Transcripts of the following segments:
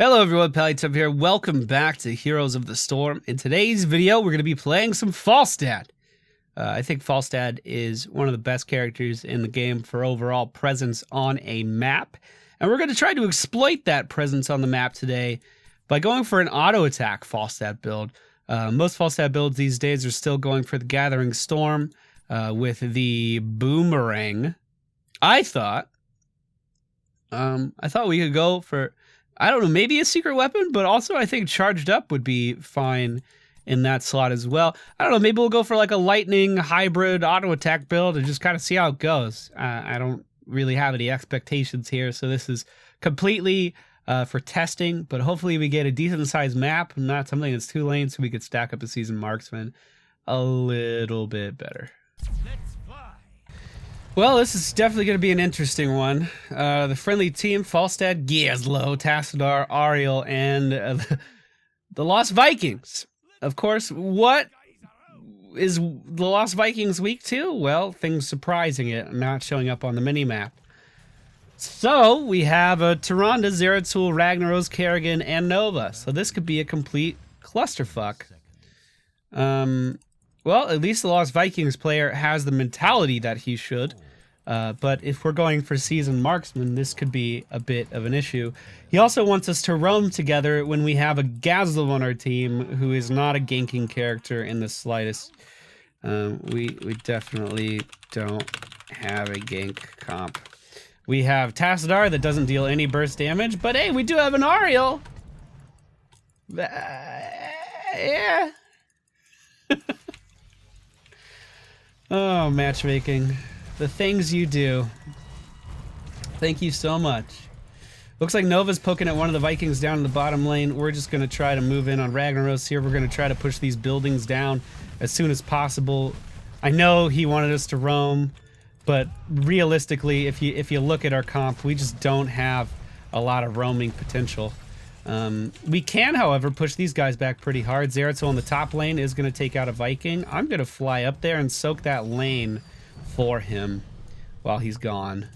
Hello everyone, Pallytub here. Welcome back to Heroes of the Storm. In today's video, we're going to be playing some Falstad. I think Falstad is one of the best characters in the game for overall presence on a map. And we're going to try to exploit that presence on the map today by going for an auto-attack Falstad build. Most Falstad builds these days are still going for the Gathering Storm with the Boomerang. I thought we could go for, I don't know, maybe a secret weapon, but also I think charged up would be fine in that slot as well. I don't know, maybe we'll go for like a lightning hybrid auto attack build and just kind of see how it goes. I don't really have any expectations here, so this is completely for testing, but hopefully we get a decent sized map, not something that's 2 lanes, so we could stack up a seasoned marksman a little bit better. Well, this is definitely going to be an interesting one. The friendly team, Falstad, Gieslo, Tassadar, Ariel, and the Lost Vikings. Of course, what is the Lost Vikings weak to? Well, things surprising it, not showing up on the mini-map. So, we have a Tyrande, Zeratul, Ragnaros, Kerrigan, and Nova. So this could be a complete clusterfuck. Well, at least the Lost Vikings player has the mentality that he should. But if we're going for seasoned marksman, this could be a bit of an issue. He also wants us to roam together when we have a Gazlo on our team who is not a ganking character in the slightest. We definitely don't have a gank comp. We have Tassadar that doesn't deal any burst damage, but hey, we do have an Ariel. Yeah. Oh, matchmaking. The things you do. Thank you so much. Looks like Nova's poking at one of the Vikings down in the bottom lane. We're just going to try to move in on Ragnaros here. We're going to try to push these buildings down as soon as possible. I know he wanted us to roam, but realistically, if you look at our comp, we just don't have a lot of roaming potential. We can, however, push these guys back pretty hard. Zeratul in the top lane is going to take out a Viking. I'm going to fly up there and soak that lane for him while he's gone.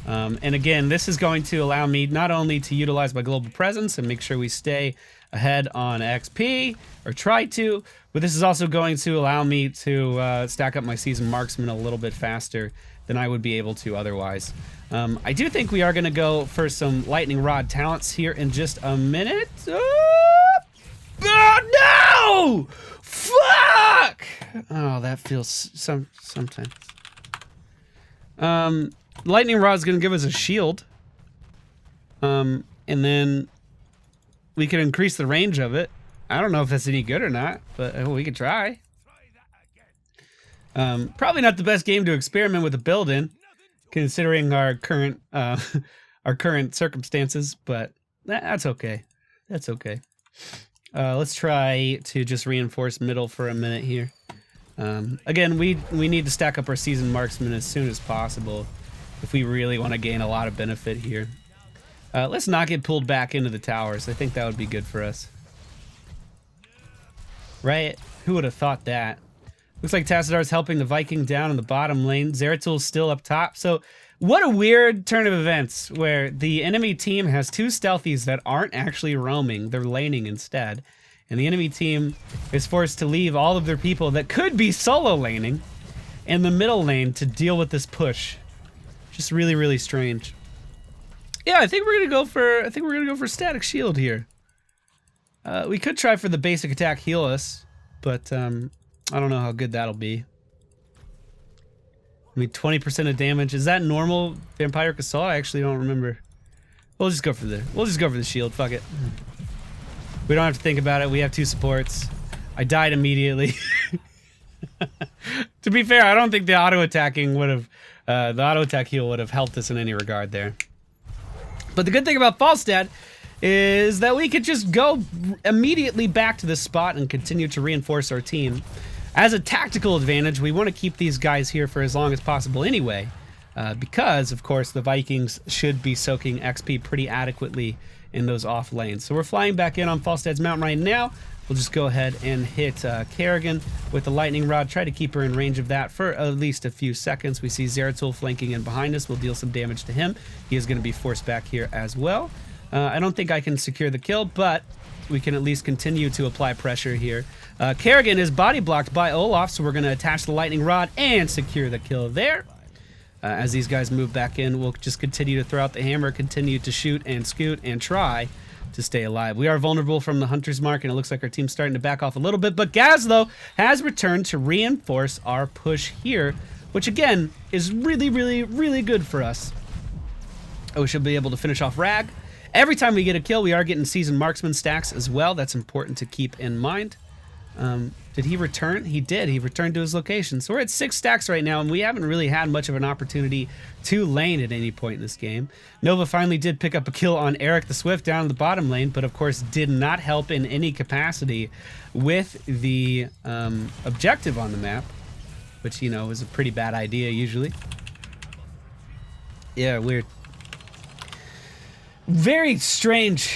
And again, this is going to allow me not only to utilize my global presence and make sure we stay ahead on XP, or try to, but this is also going to allow me to stack up my seasoned marksman a little bit faster than I would be able to otherwise. I do think we are going to go for some lightning rod talents here in just a minute. Oh no! Fuck! Oh, that feels sometimes. Lightning rod's going to give us a shield. And then we can increase the range of it. I don't know if that's any good or not, but we could try. Probably not the best game to experiment with a build in, considering our current circumstances, but that's okay. That's okay. Let's try to just reinforce middle for a minute here. Again, we need to stack up our seasoned marksman as soon as possible if we really want to gain a lot of benefit here. Let's not get pulled back into the towers. I think that would be good for us. Right? Who would have thought that? Looks like Tassadar's helping the Viking down in the bottom lane. Zeratul's still up top. So what a weird turn of events where the enemy team has 2 stealthies that aren't actually roaming. They're laning instead. And the enemy team is forced to leave all of their people that could be solo laning in the middle lane to deal with this push. Just really, really strange. Yeah, I think we're gonna go for static shield here. We could try for the basic attack heal us, but I don't know how good that'll be. I mean, 20% of damage. Is that normal Vampiric Assault? I actually don't remember. We'll just go for the shield. Fuck it. We don't have to think about it. We have 2 supports. I died immediately. To be fair, I don't think the auto-attacking would have, the auto-attack heal would have helped us in any regard there. But the good thing about Falstad is that we could just go immediately back to this spot and continue to reinforce our team. As a tactical advantage, we want to keep these guys here for as long as possible anyway, because, of course, the Vikings should be soaking XP pretty adequately in those off lanes. So we're flying back in on Falstad's mountain right now. We'll just go ahead and hit Kerrigan with the lightning rod. Try to keep her in range of that for at least a few seconds. We see Zeratul flanking in behind us. We'll deal some damage to him. He is going to be forced back here as well. I don't think I can secure the kill, but we can at least continue to apply pressure here. Kerrigan is body blocked by Olaf, so we're going to attach the lightning rod and secure the kill there. As these guys move back in, we'll just continue to throw out the hammer, continue to shoot and scoot and try to stay alive. We are vulnerable from the hunter's mark, and it looks like our team's starting to back off a little bit, but Gazlo has returned to reinforce our push here, which again is really, really, really good for us. We should be able to finish off Rag. Every time we get a kill, we are getting seasoned marksman stacks as well. That's important to keep in mind. Did he return? He did. He returned to his location. So we're at 6 stacks right now, and we haven't really had much of an opportunity to lane at any point in this game. Nova finally did pick up a kill on Eric the Swift down in the bottom lane, but of course did not help in any capacity with the objective on the map, which, you know, is a pretty bad idea usually. Yeah, weird. Very strange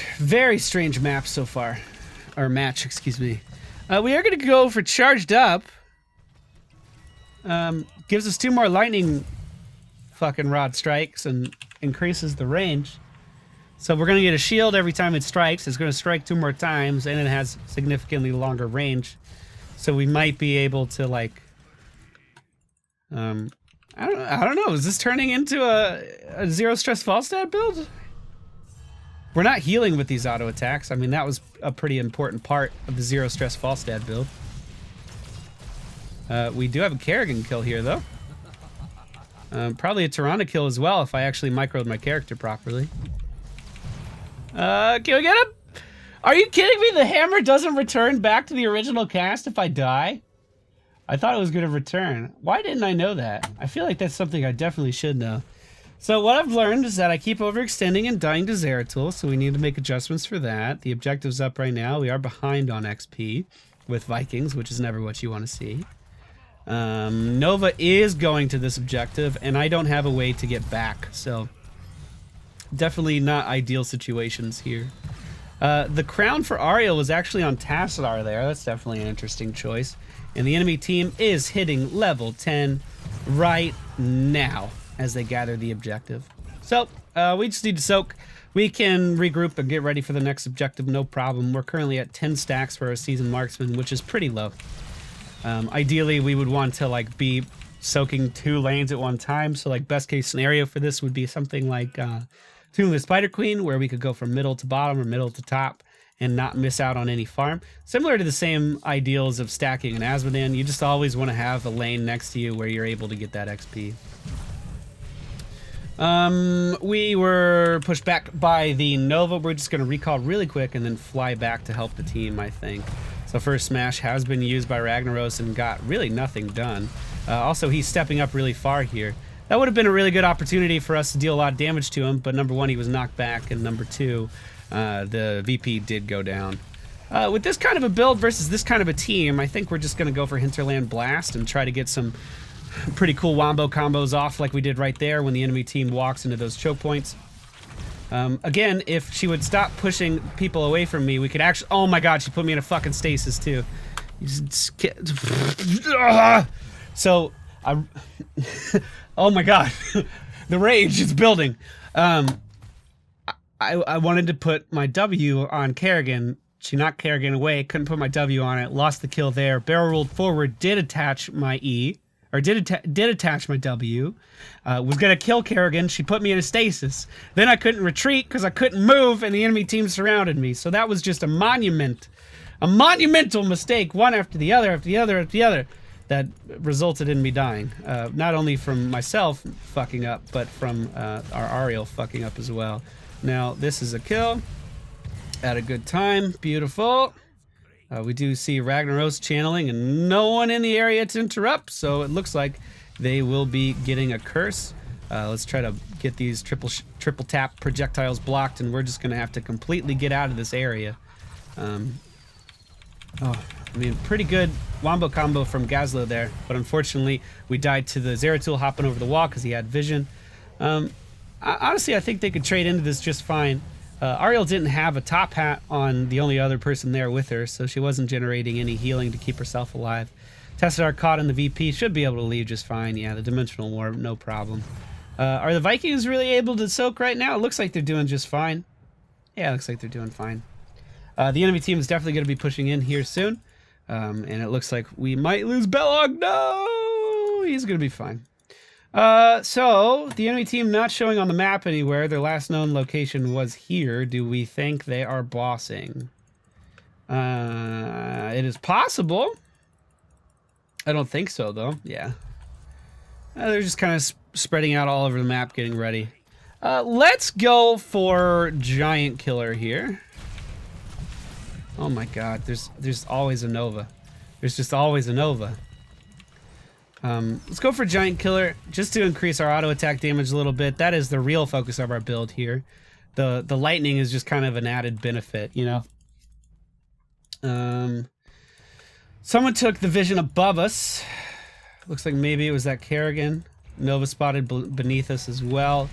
map so far. Or match, excuse me. We are going to go for charged up. Gives us 2 more lightning fucking rod strikes and increases the range. So we're going to get a shield every time it strikes. It's going to strike 2 more times, and it has significantly longer range. So we might be able to, like... I don't know. Is this turning into a zero stress Falstad build? We're not healing with these auto attacks. I mean, that was a pretty important part of the zero stress Falstad build. We do have a Kerrigan kill here, though. Probably a Tirana kill as well if I actually microed my character properly. Can we get him? Are you kidding me? The hammer doesn't return back to the original cast if I die? I thought it was going to return. Why didn't I know that? I feel like that's something I definitely should know. So what I've learned is that I keep overextending and dying to Zeratul, so we need to make adjustments for that. The objective's up right now. We are behind on XP with Vikings, which is never what you want to see. Nova is going to this objective, and I don't have a way to get back, so definitely not ideal situations here. The crown for Ariel was actually on Tassadar there. That's definitely an interesting choice. And the enemy team is hitting level 10 right now as they gather the objective. So we just need to soak. We can regroup and get ready for the next objective, no problem. We're currently at 10 stacks for our seasoned marksman, which is pretty low. Ideally, we would want to like be soaking 2 lanes at one time. So like best case scenario for this would be something like Tomb of the Spider Queen, where we could go from middle to bottom or middle to top and not miss out on any farm. Similar to the same ideals of stacking an Asmodan, you just always want to have a lane next to you where you're able to get that XP. We were pushed back by the Nova. We're just going to recall really quick and then fly back to help the team, I think. So first smash has been used by Ragnaros and got really nothing done. Also, he's stepping up really far here. That would have been a really good opportunity for us to deal a lot of damage to him, but number 1, he was knocked back, and number 2, the VP did go down. With this kind of a build versus this kind of a team, I think we're just going to go for Hinterland Blast and try to get some pretty cool wombo combos off like we did right there when the enemy team walks into those choke points. Again, if she would stop pushing people away from me, we could actually... Oh my god, she put me in a fucking stasis too. So, oh my god. The rage is building. I wanted to put my W on Kerrigan. She knocked Kerrigan away, couldn't put my W on it, lost the kill there. Barrel rolled forward, did attach my E. Or did attach my W, was gonna kill Kerrigan. She put me in a stasis. Then I couldn't retreat because I couldn't move, and the enemy team surrounded me. So that was just a monumental mistake, one after the other, after the other, after the other, that resulted in me dying. Not only from myself fucking up, but from our Ariel fucking up as well. Now this is a kill at a good time. Beautiful. We do see Ragnaros channeling and no one in the area to interrupt, so it looks like they will be getting a curse. Let's try to get these triple tap projectiles blocked, and we're just going to have to completely get out of this area. I mean, pretty good wombo combo from Gazlo there, but unfortunately we died to the Zeratul hopping over the wall because he had vision. Honestly, I think they could trade into this just fine. Ariel didn't have a top hat on the only other person there with her, so she wasn't generating any healing to keep herself alive. Tessadar caught in the VP, should be able to leave just fine. Yeah, the Dimensional War, no problem. Are the Vikings really able to soak right now? It looks like they're doing just fine. Yeah, looks like they're doing fine. The enemy team is definitely going to be pushing in here soon. And it looks like we might lose Belloc. No! He's going to be fine. So, the enemy team not showing on the map anywhere. Their last known location was here. Do we think they are bossing? It is possible. I don't think so, though. Yeah. They're just kind of spreading out all over the map, getting ready. Let's go for Giant Killer here. Oh my god, there's always a Nova. There's just always a Nova. Let's go for Giant Killer, just to increase our auto attack damage a little bit. That is the real focus of our build here. The lightning is just kind of an added benefit, you know? Someone took the vision above us. Looks like maybe it was that Kerrigan. Nova spotted beneath us as well.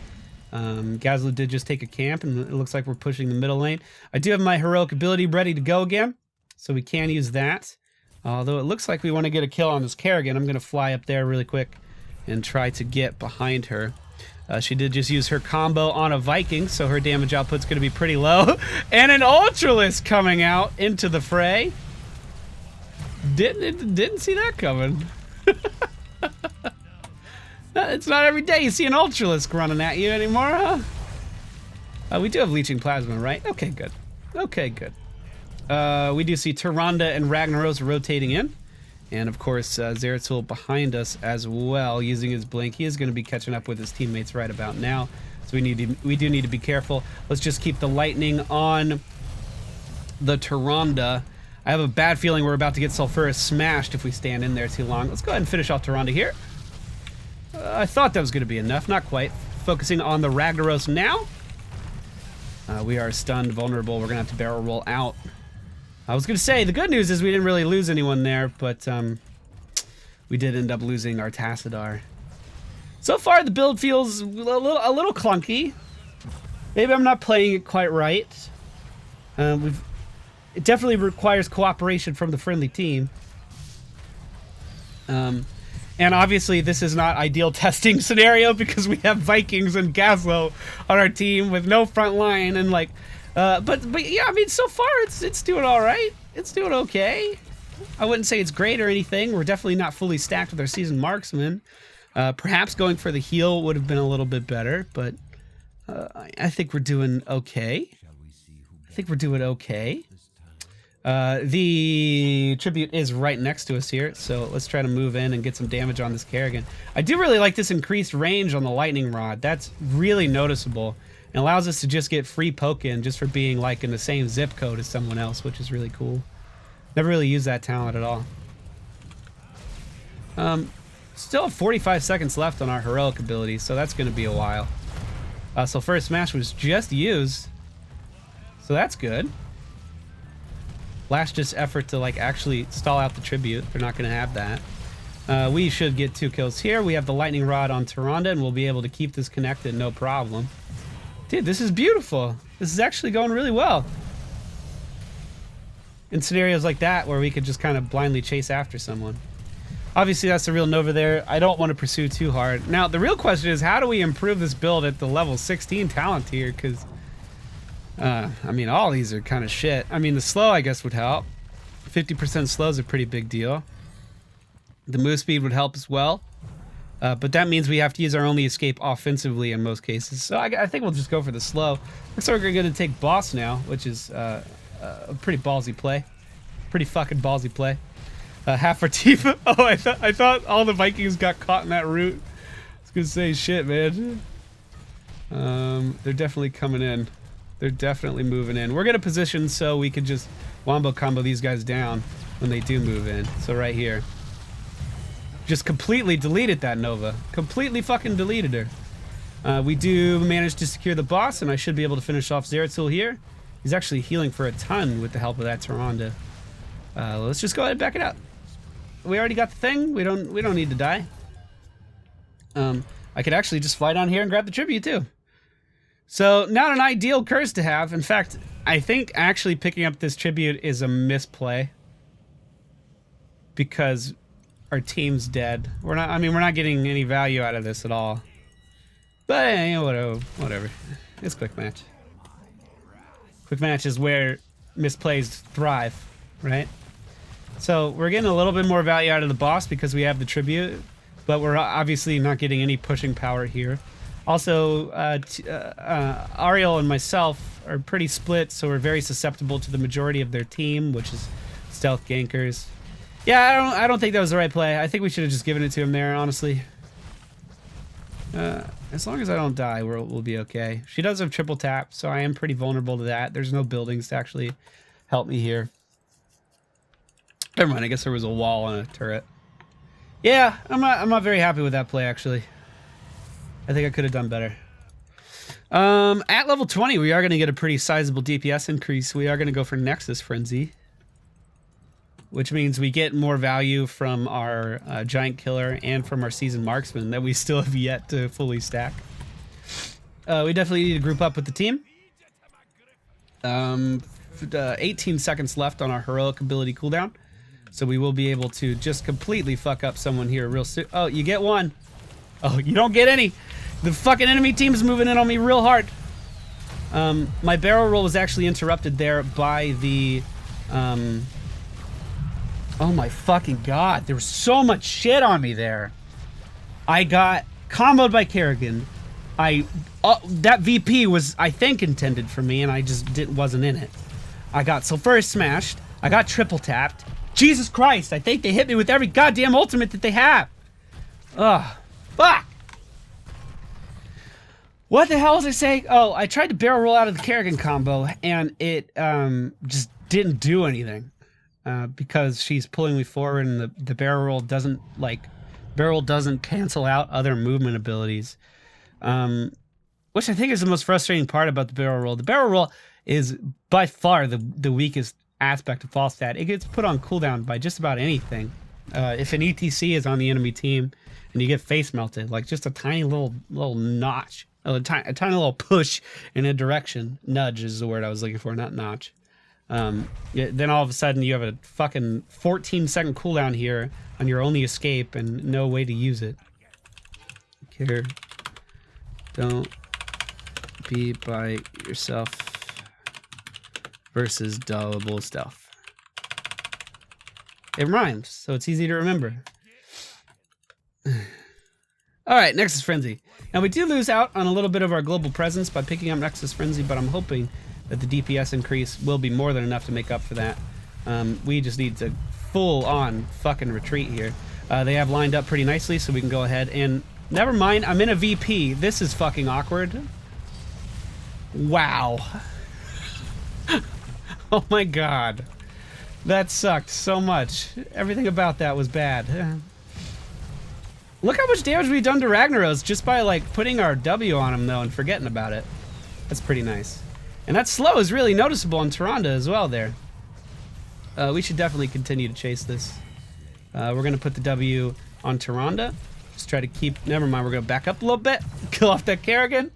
Gazlo did just take a camp, and it looks like we're pushing the middle lane. I do have my heroic ability ready to go again, so we can use that. Although it looks like we want to get a kill on this Kerrigan. I'm going to fly up there really quick and try to get behind her. She did just use her combo on a Viking, so her damage output's going to be pretty low. And an Ultralisk coming out into the fray. Didn't see that coming. It's not every day you see an Ultralisk running at you anymore, huh? We do have Leeching Plasma, right? Okay, good. Okay, good. We do see Tyrande and Ragnaros rotating in. And, of course, Zeratul behind us as well, using his blink. He is going to be catching up with his teammates right about now. So we do need to be careful. Let's just keep the lightning on the Tyrande. I have a bad feeling we're about to get Sulfuras smashed if we stand in there too long. Let's go ahead and finish off Tyrande here. I thought that was going to be enough. Not quite. Focusing on the Ragnaros now. We are stunned, vulnerable. We're going to have to barrel roll out. I was going to say, the good news is we didn't really lose anyone there, but we did end up losing our Tassadar. So far, the build feels a little clunky. Maybe I'm not playing it quite right. It definitely requires cooperation from the friendly team. And obviously, this is not ideal testing scenario because we have Vikings and Gazlo on our team with no front line and like. But yeah, I mean, so far it's doing all right. It's doing okay. I wouldn't say it's great or anything. We're definitely not fully stacked with our seasoned marksman. Perhaps going for the heal would have been a little bit better, but I think we're doing okay. I think we're doing okay. The tribute is right next to us here, so let's try to move in and get some damage on this Kerrigan. I do really like this increased range on the lightning rod. That's really noticeable. It allows us to just get free poke in just for being like in the same zip code as someone else, which is really cool. Never really used that talent at all. Still have 45 seconds left on our heroic ability, so that's going to be a while. So first smash was just used, so that's good. Last just effort to like actually stall out the tribute. They're not going to have that. We should get 2 kills here. We have the lightning rod on Tyrande, and we'll be able to keep this connected, no problem. Dude, this is beautiful. This is actually going really well. In scenarios like that, where we could just kind of blindly chase after someone. Obviously, that's the real Nova there. I don't want to pursue too hard. Now, the real question is, how do we improve this build at the level 16 talent tier? Because, I mean, all these are kind of shit. I mean, the slow, I guess, would help. 50% slow is a pretty big deal. The move speed would help as well. But that means we have to use our only escape offensively in most cases. So I think we'll just go for the slow. Looks like we're going to take boss now, which is a pretty ballsy play. Pretty fucking ballsy play. Half our team. Oh, I thought all the Vikings got caught in that route. I was going to say shit, man. They're definitely coming in. They're definitely moving in. We're going to position so we can just wombo combo these guys down when they do move in. So right here. Just completely deleted that Nova. Completely fucking deleted her. We do manage to secure the boss, and I should be able to finish off Zeratul here. He's actually healing for a ton with the help of that Tyrande. Let's just go ahead and back it up. We already got the thing. We don't need to die. I could actually just fly down here and grab the tribute too. So not an ideal curse to have. In fact, I think actually picking up this tribute is a misplay because our team's dead. We're not getting any value out of this at all. But you know, whatever. It's a quick match. quick match is where misplays thrive, right? So we're getting a little bit more value out of the boss because we have the tribute, but we're obviously not getting any pushing power here. Also, Ariel and myself are pretty split, so we're very susceptible to the majority of their team, which is stealth gankers. Yeah, I don't think that was the right play. I think we should have just given it to him there, honestly. As long as I don't die, we'll be okay. She does have triple tap, so I am pretty vulnerable to that. There's no buildings to actually help me here. Never mind, I guess there was a wall and a turret. Yeah, I'm not very happy with that play, actually. I think I could have done better. At level 20, we are going to get a pretty sizable DPS increase. We are going to go for Nexus Frenzy, which means we get more value from our Giant Killer and from our Seasoned Marksman that we still have yet to fully stack. We definitely need to group up with the team. 18 seconds left on our Heroic ability cooldown, so we will be able to just completely fuck up someone here real soon. Oh, you get one. Oh, you don't get any. The fucking enemy team is moving in on me real hard. My barrel roll was actually interrupted there by the... oh my fucking god, there was so much shit on me there. I got comboed by Kerrigan. That VP was, I think, intended for me, and I just wasn't in it. I got sulfuric smashed. I got triple tapped. Jesus Christ, I think they hit me with every goddamn ultimate that they have. Ugh, fuck. What the hell was I saying? Oh, I tried to barrel roll out of the Kerrigan combo, and it just didn't do anything. Because she's pulling me forward, and the barrel roll doesn't cancel out other movement abilities, which I think is the most frustrating part about the barrel roll. The barrel roll is by far the weakest aspect of Falstad. It gets put on cooldown by just about anything. If an ETC is on the enemy team and you get face melted, like just a tiny little notch, a tiny little push in a direction. Nudge is the word I was looking for, not notch. Then all of a sudden you have a fucking 14-second cooldown here on your only escape and no way to use it. Here, don't be by yourself versus double stealth. It rhymes, so it's easy to remember. Alright, Nexus Frenzy. Now we do lose out on a little bit of our global presence by picking up Nexus Frenzy, but I'm hoping that the DPS increase will be more than enough to make up for that. We just need to full-on fucking retreat here. They have lined up pretty nicely, so we can go ahead and... Never mind, I'm in a VP. This is fucking awkward. Wow. Oh my god. That sucked so much. Everything about that was bad. Look how much damage we've done to Ragnaros just by, like, putting our W on him, though, and forgetting about it. That's pretty nice. And that slow is really noticeable on Tyrande as well there. We should definitely continue to chase this. We're going to put the W on Tyrande. Just try to keep... Never mind, we're going to back up a little bit. Kill off that Kerrigan.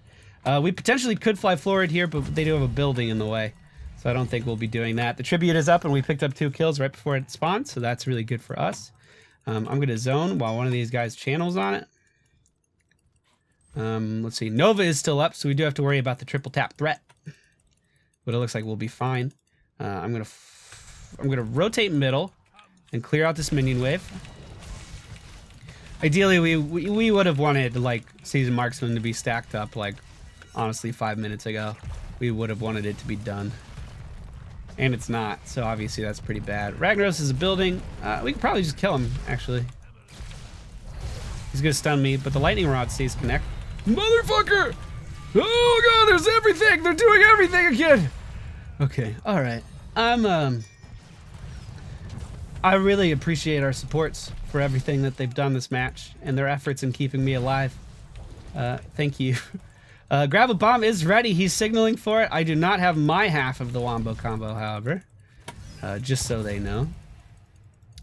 We potentially could fly forward here, but they do have a building in the way. So I don't think we'll be doing that. The tribute is up, and we picked up 2 kills right before it spawned, so that's really good for us. I'm going to zone while one of these guys channels on it. Let's see. Nova is still up, so we do have to worry about the triple tap threat. But it looks like we'll be fine. I'm gonna rotate middle and clear out this minion wave. Ideally, we would have wanted like Seasoned Marksman to be stacked up like honestly 5 minutes ago. We would have wanted it to be done, and it's not. So obviously that's pretty bad. Ragnaros is a building. We could probably just kill him. Actually, he's gonna stun me, but the lightning rod stays connect. Motherfucker! Oh god, there's everything! They're doing everything again! Okay, alright. I really appreciate our supports for everything that they've done this match and their efforts in keeping me alive. Thank you. Gravel Bomb is ready. He's signaling for it. I do not have my half of the Wombo combo, however. Just so they know.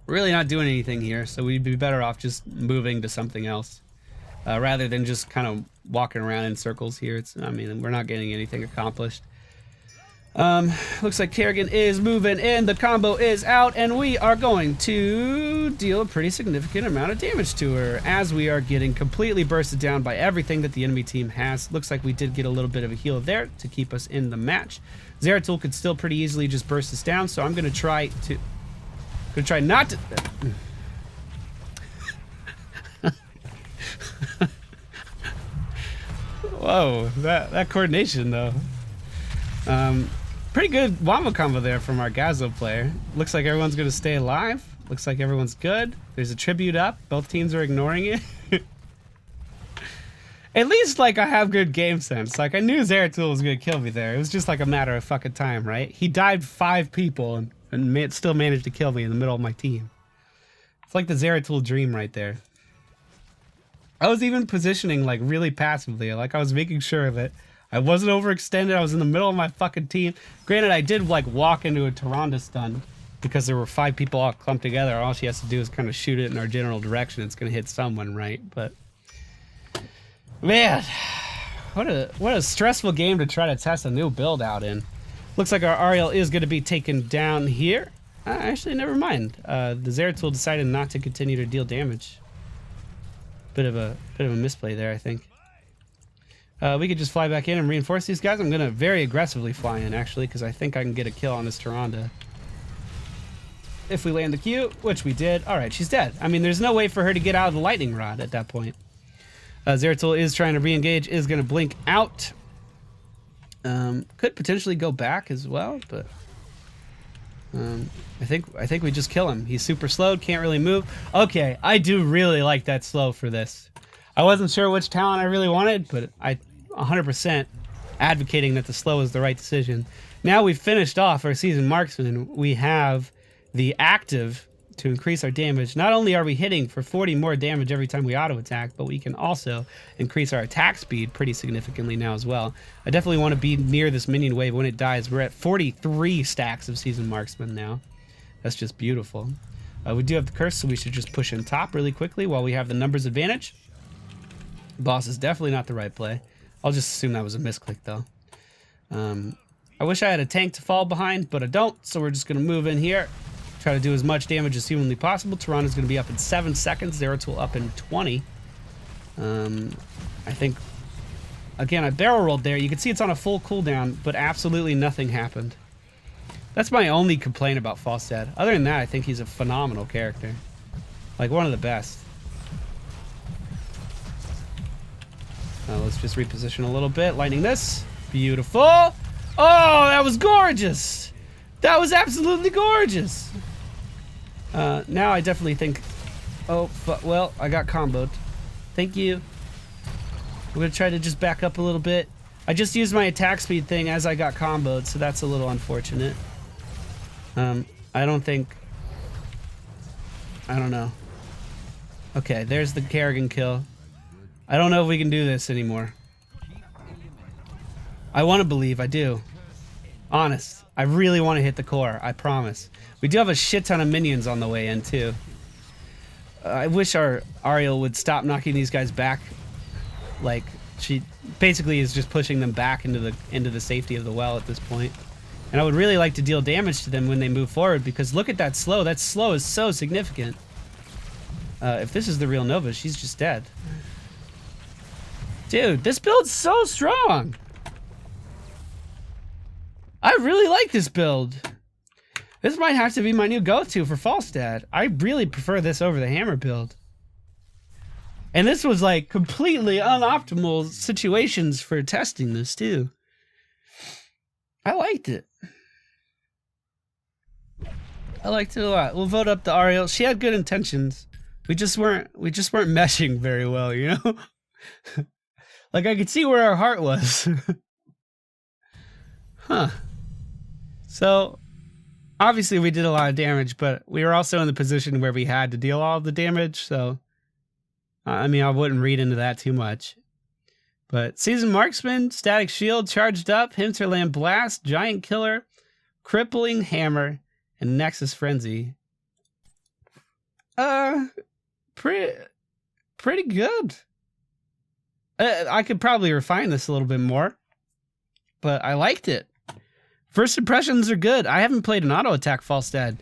Really not doing anything here, so we'd be better off just moving to something else. Rather than just kind of walking around in circles here. I mean, we're not getting anything accomplished. Looks like Kerrigan is moving in, the combo is out, and we are going to deal a pretty significant amount of damage to her as we are getting completely bursted down by everything that the enemy team has. Looks like we did get a little bit of a heal there to keep us in the match. Zeratul could still pretty easily just burst us down, so I'm gonna try not to... Whoa, that coordination though. Pretty good wombo combo there from our Gazo player. Looks like everyone's gonna stay alive. Looks like everyone's good. There's a tribute up. Both teams are ignoring it. At least, like, I have good game sense. Like, I knew Zeratul was gonna kill me there. It was just like a matter of fucking time, right? He died 5 people and still managed to kill me in the middle of my team. It's like the Zeratul dream right there. I was even positioning, like, really passively. Like, I was making sure that I wasn't overextended. I was in the middle of my fucking team. Granted, I did, like, walk into a Tyrande stun because there were 5 people all clumped together. All she has to do is kind of shoot it in our general direction. It's going to hit someone, right? But, man, what a stressful game to try to test a new build out in. Looks like our Ariel is going to be taken down here. Actually, never mind. The Zeratul decided not to continue to deal damage. Bit of a misplay there, I think. We could just fly back in and reinforce these guys. I'm gonna very aggressively fly in, actually, because I think I can get a kill on this Tyrande. If we land the Q, which we did. All right, she's dead. I mean, there's no way for her to get out of the lightning rod at that point. Zeratul is trying to re-engage, is gonna blink out. Could potentially go back as well, but I think we just kill him. He's super slowed, can't really move. Okay, I do really like that slow for this. I wasn't sure which talent I really wanted, but I 100% advocating that the slow is the right decision. Now we've finished off our seasoned marksman. We have the active to increase our damage. Not only are we hitting for 40 more damage every time we auto attack, but we can also increase our attack speed pretty significantly now as well. I definitely want to be near this minion wave when it dies. We're at 43 stacks of seasoned marksman now. That's just beautiful. We do have the curse, so we should just push in top really quickly while we have the numbers advantage. Boss is definitely not the right play. I'll just assume that was a misclick though. I wish I had a tank to fall behind, but I don't, so we're just going to move in here. Try to do as much damage as humanly possible. Tyrande's going to be up in 7 seconds. Zeratul up in 20. I think, again, I barrel rolled there. You can see it's on a full cooldown, but absolutely nothing happened. That's my only complaint about Falstad. Other than that, I think he's a phenomenal character. Like, one of the best. Let's just reposition a little bit. Lightning this. Beautiful. Oh, that was gorgeous. That was absolutely gorgeous. Now I definitely think... Oh, well, I got comboed. Thank you. We're going to try to just back up a little bit. I just used my attack speed thing as I got comboed, so that's a little unfortunate. I don't think... I don't know. Okay, there's the Kerrigan kill. I don't know if we can do this anymore. I want to believe, I do. Honest. I really want to hit the core, I promise. We do have a shit ton of minions on the way in, too. I wish our Ariel would stop knocking these guys back. Like, she basically is just pushing them back into the safety of the well at this point. And I would really like to deal damage to them when they move forward, because look at that slow. That slow is so significant. If this is the real Nova, she's just dead. Dude, this build's so strong. I really like this build. This might have to be my new go-to for Falstad. I really prefer this over the hammer build. And this was like completely unoptimal situations for testing this too. I liked it. I liked it a lot. We'll vote up the Ariel. She had good intentions. We just weren't meshing very well, you know? Like, I could see where our heart was. Huh. So, obviously we did a lot of damage, but we were also in the position where we had to deal all of the damage, so... I mean, I wouldn't read into that too much. But Seasoned Marksman, Static Shield, Charged Up, Hinterland Blast, Giant Killer, Crippling Hammer, and Nexus Frenzy. Pretty good. I could probably refine this a little bit more, but I liked it. First impressions are good. I haven't played an auto attack Falstad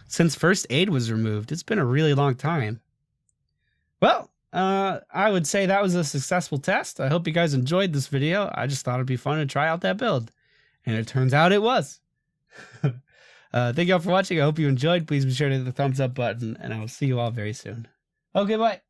since first aid was removed. It's been a really long time. Well, I would say that was a successful test. I hope you guys enjoyed this video. I just thought it'd be fun to try out that build. And it turns out it was. Thank you all for watching. I hope you enjoyed. Please be sure to hit the thumbs up button, and I will see you all very soon. Okay, bye.